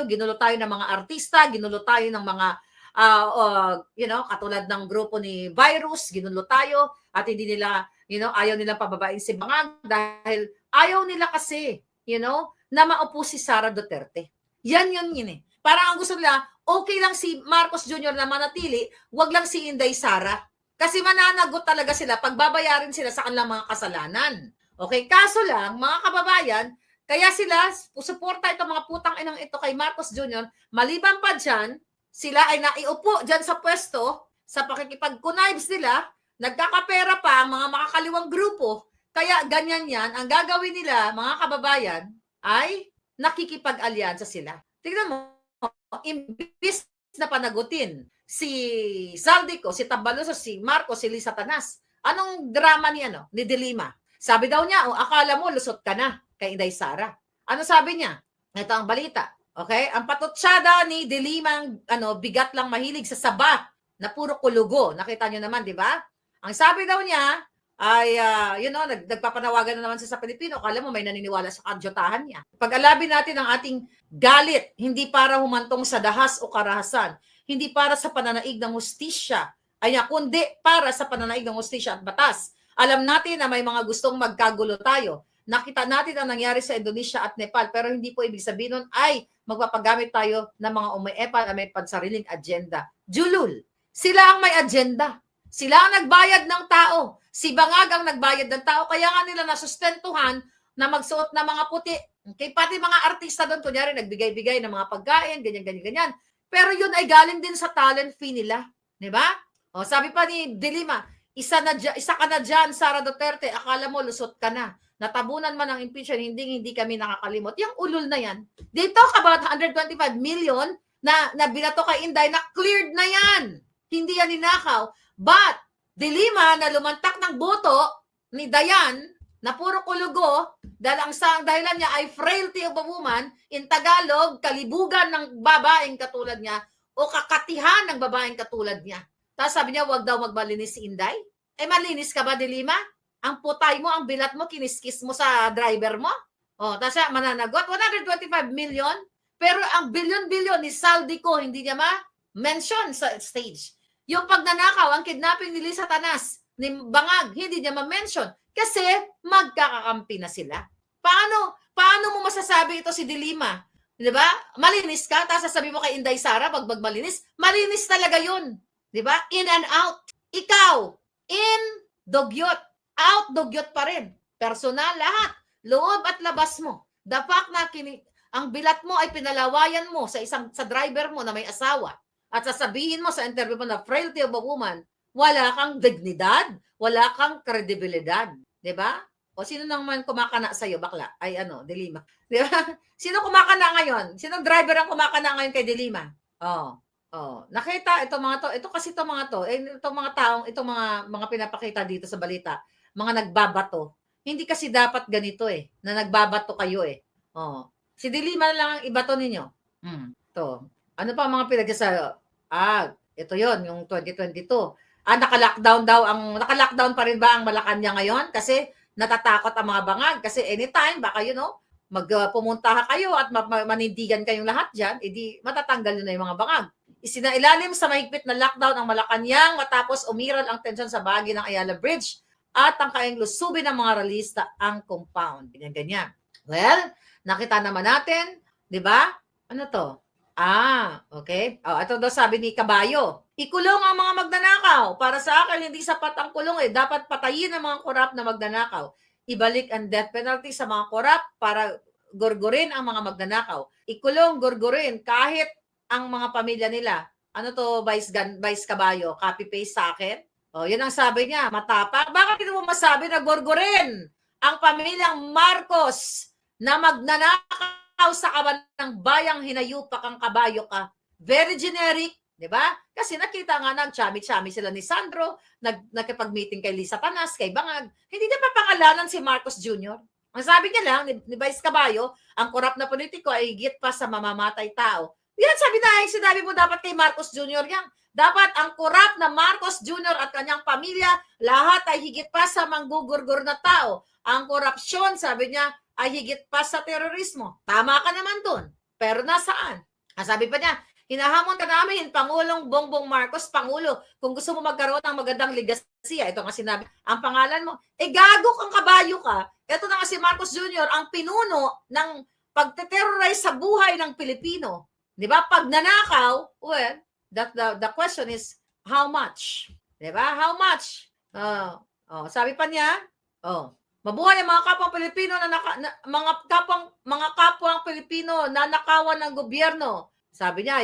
ginulo tayo ng mga artista, ginulo tayo ng mga katulad ng grupo ni Virus, ginulo tayo at hindi nila, ayaw nilang pababain si Bangag dahil ayaw nila kasi, na maupo si Sara Duterte. Yan eh. Parang ang gusto nila, okay lang si Marcos Jr. na manatili, wag lang si Inday Sara. Kasi mananagot talaga sila, pagbabayarin sila sa kanilang mga kasalanan. Okay, kaso lang, mga kababayan, kaya sila, suporta itong mga putang inang ito kay Marcos Jr., maliban pa dyan, sila ay naiupo dyan sa pwesto, sa pakikipag-connives nila, nagkakapera pa ang mga makakaliwang grupo, kaya ganyan yan, ang gagawin nila, mga kababayan, ay nakikipag-alyansa sila. Tingnan mo, imbis na panagutin si Saldico, si Tabaluso, si Marcos, si Lisa Tanas, anong drama ni De Lima? Sabi daw niya, akala mo lusot ka na kay Inday Sara. Ano sabi niya? Ito ang balita. Okay? Ang patutsada ni De Lima, bigat lang mahilig sa saba na puro kulugo. Nakita niyo naman, di ba? Ang sabi daw niya ay, nagpapanawagan na naman siya sa Pilipino. Akala mo may naniniwala sa kadyotahan niya. Pag-alabin natin ang ating galit, hindi para humantong sa dahas o karahasan, hindi para sa pananaig ng hustisya, kundi para sa pananaig ng hustisya at batas. Alam natin na may mga gustong magkagulo tayo. Nakita natin ang nangyari sa Indonesia at Nepal, pero hindi po ibig sabihin nun ay magpapagamit tayo ng mga umeepal na may pansariling agenda. Julul, sila ang may agenda. Sila ang nagbayad ng tao. Si Bangag ang nagbayad ng tao. Kaya nga nila nasustentuhan na magsuot ng mga puti. Okay, pati mga artista doon, kunyari, nagbigay-bigay ng mga pagkain, ganyan. Pero yun ay galing din sa talent fee nila. Di ba? O, sabi pa ni De Lima, isa ka na dyan, Sara Duterte, akala mo lusot ka na. Natabunan man ng impeachment, hindi kami nakakalimot. Yung ulol na yan. They talk about 125 million na binato kay Inday na cleared na yan. Hindi yan ninakaw. But, De Lima na lumantak ng boto ni Dayan na puro kulugo dahil ang dahilan niya ay frailty of a woman, in Tagalog, kalibugan ng babaeng katulad niya o kakatihan ng babaeng katulad niya. Tapos sabi niya, wag daw magbalinis si Inday. Malinis ka ba, De Lima? Ang putay mo, ang bilat mo, kiniskis mo sa driver mo. Tapos siya mananagot, 125 million. Pero ang bilyon-bilyon ni Saldico, hindi niya ma-mention sa stage. Yung pagnanakaw, ang kidnapping ni Lisa Tanas, ni Bangag, hindi niya ma-mention. Kasi magkakakampi na sila. Paano mo masasabi ito si De Lima? Diba? Malinis ka, tapos sasabi mo kay Inday Sara, pag malinis, malinis talaga yun. Diba? In and out. Ikaw, in, dugyot. Out, dugyot pa rin. Personal, lahat. Loob at labas mo. The fact na ang bilat mo ay pinalawayan mo sa driver mo na may asawa at sasabihin mo sa interview mo na frailty of a woman, wala kang dignidad, wala kang kredibilidad. Diba? O sino naman kumakana sa'yo, bakla? Ay De Lima. Diba? Sino kumakana ngayon? Sinong driver ang kumakana ngayon kay De Lima? Nakita itong mga to. Ito kasi itong mga to. Itong mga taong, itong mga pinapakita dito sa balita, mga nagbabato. Hindi kasi dapat ganito na nagbabato kayo Si De Lima na lang ang ibato ninyo. To. Ano pa mga pinagsasabi? Ito yon yung 2022. Naka-lockdown naka-lockdown pa rin ba ang Malacanang ngayon? Kasi natatakot ang mga bangag. Kasi anytime, baka pumunta kayo at manindigan kayong lahat dyan, edi matatanggal nyo na yung mga bangag. Isinailalim sa mahigpit na lockdown ang Malacanang matapos umiral ang tensyon sa bahagi ng Ayala Bridge at ang kayang lusubin ng mga realista ang compound. Ganyan. Well, nakita naman natin, di ba? Ano to? Okay. Ito daw sabi ni Kabayo. Ikulong ang mga magnanakaw. Para sa akin, hindi sapat ang kulong Dapat patayin ang mga korap na magnanakaw. Ibalik ang death penalty sa mga korap para gurgurin ang mga magnanakaw. Ikulong, gurgurin, kahit ang mga pamilya nila. Ano to, Vice Kabayo? Copy-paste sa akin? Yun ang sabi niya. Matapang. Bakit hindi mo masabi na gurgurin ang pamilyang Marcos na magnanakaw sa kaban ng bayang hinayupak ang kabayo ka? Very generic, di ba? Kasi nakita nga chami-chami sila ni Sandro, nakipag-meeting kay Lisa Tanas, kay Bangag. Hindi na papangalanan si Marcos Jr. Ang sabi niya lang, ni Vice Caballo, ang korap na politiko ay higit pa sa mamamatay tao. Yan, sinabi mo dapat kay Marcos Jr. yan. Dapat ang korap na Marcos Jr. at kanyang pamilya, lahat ay higit pa sa manggugurgur na tao. Ang korupsyon, sabi niya, ay higit pa sa terorismo. Tama ka naman dun. Pero nasaan? Sabi pa niya, hinahamon ka namin, Pangulong Bongbong Marcos, Pangulo, kung gusto mo magkaroon ng magandang legasya, ito nga sinabi, ang pangalan mo, gago kang kabayo ka. Ito na nga si Marcos Jr., ang pinuno ng pagte-terrorize sa buhay ng Pilipino. Di ba? Pag nanakaw, well, the question is, how much? Di ba? How much? Sabi pa niya, mabuhay ang mga kapwang Pilipino mga kapwang Pilipino na nakawan ng gobyerno. Sabi niya,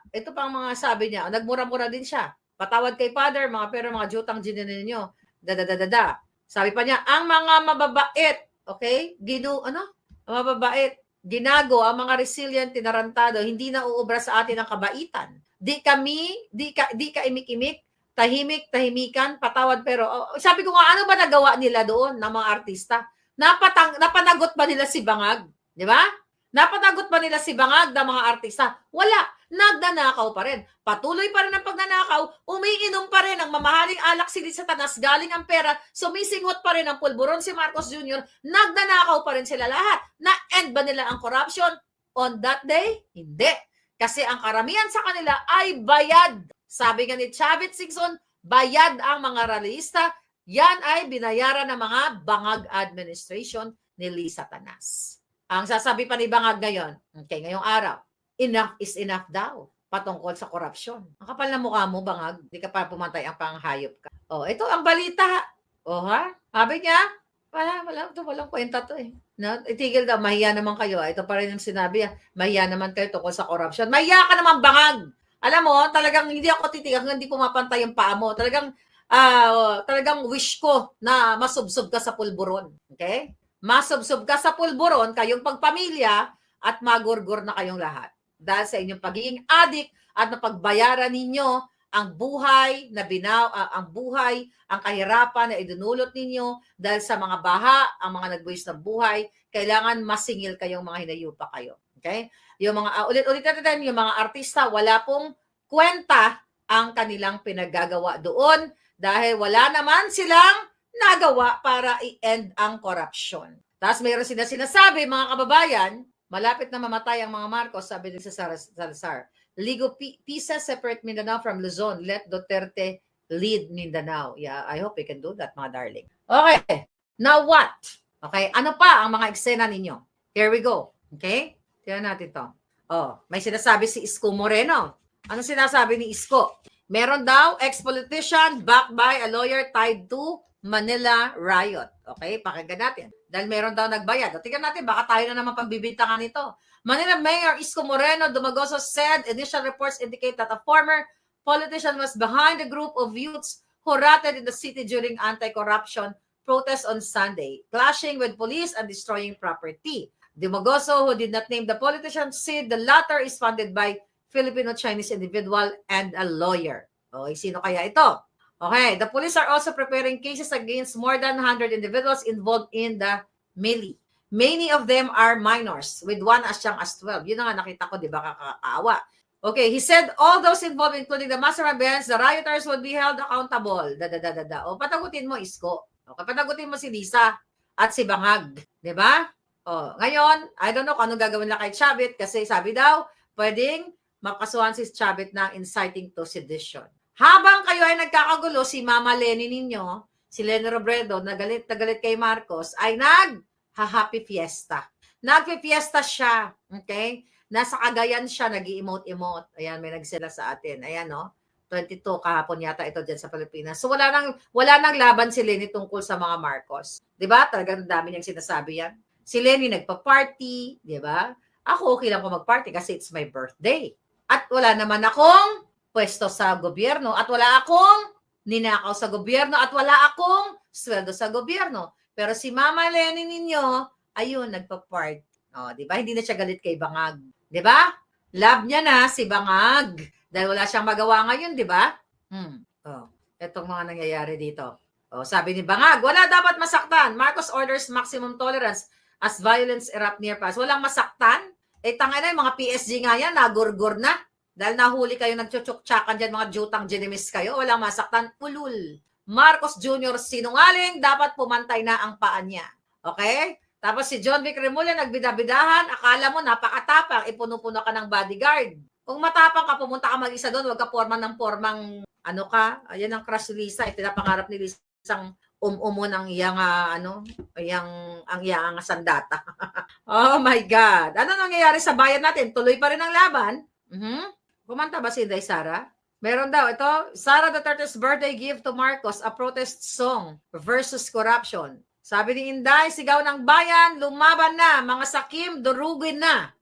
ito pang mga sabi niya, nagmura-mura din siya. Patawad kay Father, mga jutang ginin ninyo. Sabi pa niya, ang mga mababait, okay? Mababait, ginago, ang mga resilient, tinarantado, hindi na uubra sa atin ang kabaitan. Di ka imik-imik, tahimikan, patawad pero sabi ko nga, ano ba nagawa nila doon ng mga artista? Napanagot ba nila si Bangag? Di ba? Napanagot ba nila si Bangag ng mga artista? Wala. Nagnanakaw pa rin. Patuloy pa rin ang pagnanakaw. Umiinom pa rin ang mamahaling alak si Satanas. Galing ang pera. Sumisingot pa rin ang pulburon si Marcos Jr. Nagnanakaw pa rin sila lahat. Na-end ba nila ang corruption on that day? Hindi. Kasi ang karamihan sa kanila ay bayad. Sabi nga ni Chavit Singson, bayad ang mga rallyista. Yan ay binayaran ng mga Bangag administration ni Lisa Tanas. Ang sasabi pa ni Bangag ngayon, okay, ngayong araw, enough is enough daw patungkol sa korupsyon. Ang kapal na mukha mo, Bangag, hindi ka pa pumantay ang panghayop ka. Ito ang balita. Sabi niya, walang kwenta to eh. No? Itigil daw, mahiya naman kayo. Ito pa rin yung sinabi, mahiya naman kayo tungkol sa korupsyon. Mahiya ka naman, Bangag. Alam mo, talagang hindi ako titigang, hindi pumapantay yung paa mo. Talagang wish ko na masubsob ka sa pulburon. Okay? Masubsob ka sa pulburon, kayong pagpamilya, at magurgur na kayong lahat. Dahil sa inyong pagiging adik at napagbayaran ninyo ang buhay, ang kahirapan na idinulot ninyo dahil sa mga baha, ang mga nagbuwis ng buhay, kailangan masingil kayong mga hinayupa kayo. Okay? Yung mga, ulit-ulit natin, yung mga artista, wala pong kwenta ang kanilang pinaggagawa doon dahil wala naman silang nagawa para i-end ang korupsyon. Tapos mayroon sinasabi, mga kababayan, malapit na mamatay ang mga Marcos, sabi din sa Salazar. Ligo Pisa separate Mindanao from Luzon. Let Duterte lead Mindanao. Yeah, I hope we can do that, mga darling. Okay, now what? Okay, ano pa ang mga eksena ninyo? Here we go. Okay? Tingnan natin to. May sinasabi si Isko Moreno. Ano sinasabi ni Isko? Meron daw ex-politician backed by a lawyer tied to Manila riot. Okay, pakinggan natin. Dahil meron daw nagbayad. Tingnan natin, baka tayo na naman pagbibintangan nito. Manila Mayor Isko Moreno Dumagoso said initial reports indicate that a former politician was behind a group of youths who rioted in the city during anti-corruption protests on Sunday, clashing with police and destroying property. Dumagoso, who did not name the politician, said the latter is funded by Filipino-Chinese individual and a lawyer. Sino kaya ito? Okay, the police are also preparing cases against more than 100 individuals involved in the melee. Many of them are minors, with one as young as 12. Yun na nga nakita ko, di ba, kakaawa. Okay, he said all those involved, including the mastermind bands, the rioters will be held accountable. Patagutin mo, Isko. Patagutin mo si Lisa at si Bangag. Di ba? Ngayon, I don't know kung anong gagawin na kay Chavit kasi sabi daw, pwedeng makasuhan si Chavit ng inciting to sedition. Habang kayo ay nagkakagulo, si Mama Lenny ninyo, si Leni Robredo, na galit kay Marcos, ay nag-happy fiesta. Nag-fiesta siya, okay? Nasa Cagayan siya, nag-i-emote-emote. Ayan, may nagsila sa atin. Ayan, no? 22 kahapon yata ito dyan sa Pilipinas. So, wala nang laban si Lenny tungkol sa mga Marcos. Diba? Talagang dami niyang sinasabi yan. Si Lenny nagpa-party, diba? Ako, okay lang ko mag-party kasi it's my birthday. At wala naman akong pwesto sa gobyerno at wala akong ninakaw sa gobyerno at wala akong sweldo sa gobyerno. Pero si Mama Lenny ninyo, ayun, nagpa-party. Di ba? Hindi na siya galit kay Bangag. Di ba? Love niya na si Bangag. Dahil wala siyang magawa ngayon, di ba? Itong mga nangyayari dito. Sabi ni Bangag, wala dapat masaktan. Marcos orders maximum tolerance as violence erupt near pass. Walang masaktan? Tangina yung mga PSG nga yan, nagurgur na. Dahil nahuli kayo, nagchuchuk-tsakan dyan, mga jutang genimis kayo, walang masaktan, ulul. Marcos Jr. sinungaling, dapat pumantay na ang paa niya. Okay? Tapos si John Vic Remulla nagbidabidahan, akala mo napakatapang, ipuno-puno ka ng bodyguard. Kung matapang ka, pumunta ka mag-isa doon, wag ka porma ng formang, ano ka, ayan ang crush ni Lisa, pinapangarap ni Lisa isang umumo ng iyang, ang iyang sandata. Oh my God. Ano nangyayari sa bayan natin? Tuloy pa rin ang laban. Kumanta ba si Inday Sara? Meron daw, ito, Sara Duterte's birthday gift to Marcos, a protest song versus corruption. Sabi ni Inday, sigaw ng bayan, lumaban na, mga sakim, durugin na.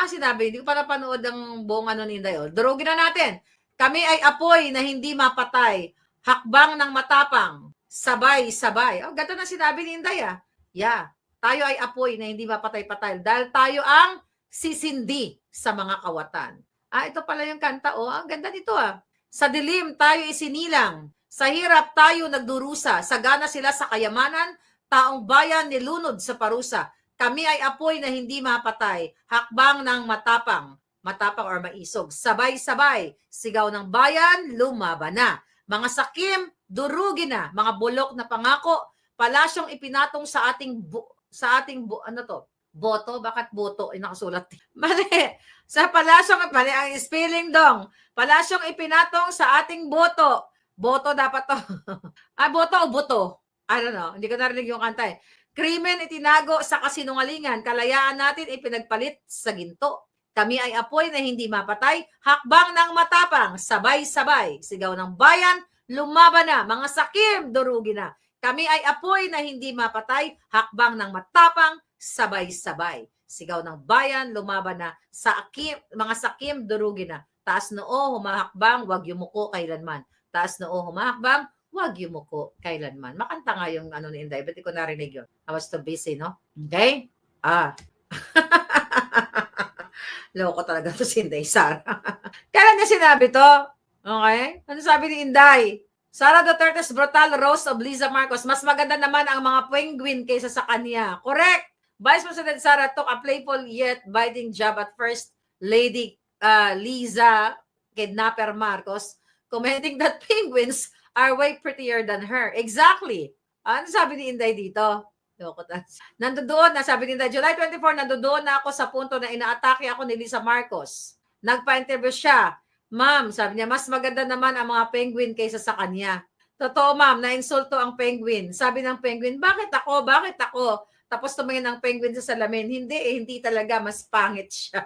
Sinabi, hindi ko pa napanood ang buong ano ni Inday. Durugin na natin. Kami ay apoy na hindi mapatay. Hakbang ng matapang. Sabay-sabay. Ganito na sinabi ni Inday. Yeah, tayo ay apoy na hindi mapatay-patay. Dahil tayo ang sisindi sa mga kawatan. Ito pala yung kanta. Ang ganda nito. Sa dilim, tayo isinilang. Sa hirap, tayo nagdurusa. Sagana sila sa kayamanan. Taong bayan nilunod sa parusa. Kami ay apoy na hindi mapatay. Hakbang ng matapang. Matapang or maisog. Sabay-sabay. Sigaw ng bayan, lumaban na. Mga sakim, durugin na. Mga bulok na pangako. Palasyong ipinatong sa ating boto? Bakit boto? Nakasulat. Mali. Sa palasyong, mali ang spelling dong. Palasyong ipinatong sa ating boto. Boto dapat to. Boto o buto? I don't know. Hindi ko narinig yung kanta eh. Krimen itinago sa kasinungalingan. Kalayaan natin ipinagpalit sa ginto. Kami ay apoy na hindi mapatay. Hakbang ng matapang. Sabay-sabay. Sigaw ng bayan. Lumaban na. Mga sakim, durugin na. Kami ay apoy na hindi mapatay. Hakbang ng matapang. Sabay-sabay. Sigaw ng bayan. Lumaban na. Mga sakim, durugin na. Taas noo, humahakbang. Huwag yumuko kailanman. Taas noo, humahakbang. Huwag yumuko kailanman. Makanta nga yung ano ni Inday, ba't di ko narinig yun? I was too busy, no? Okay? Loko talaga to si Inday Sara. Kailan niya sinabi to? Okay? Ano sabi ni Inday? Sara Duterte's brutal roast of Liza Marcos. Mas maganda naman ang mga penguin kaysa sa kanya. Correct! Vice President Sara took a playful yet biting jab at First Lady Liza Kidnapper Marcos, commenting that penguins are way prettier than her. Exactly. Ano sabi ni Inday dito? Nandoon na, sabi ni Inday, July 24, nandoon na ako sa punto na inaatake ako ni Liza Marcos. Nagpa-interview siya. Ma'am, sabi niya, mas maganda naman ang mga penguin kaysa sa kanya. Totoo, ma'am, na-insulto ang penguin. Sabi ng penguin, bakit ako? Bakit ako? Tapos tumingin ang penguin sa salamin. Hindi talaga, mas pangit siya.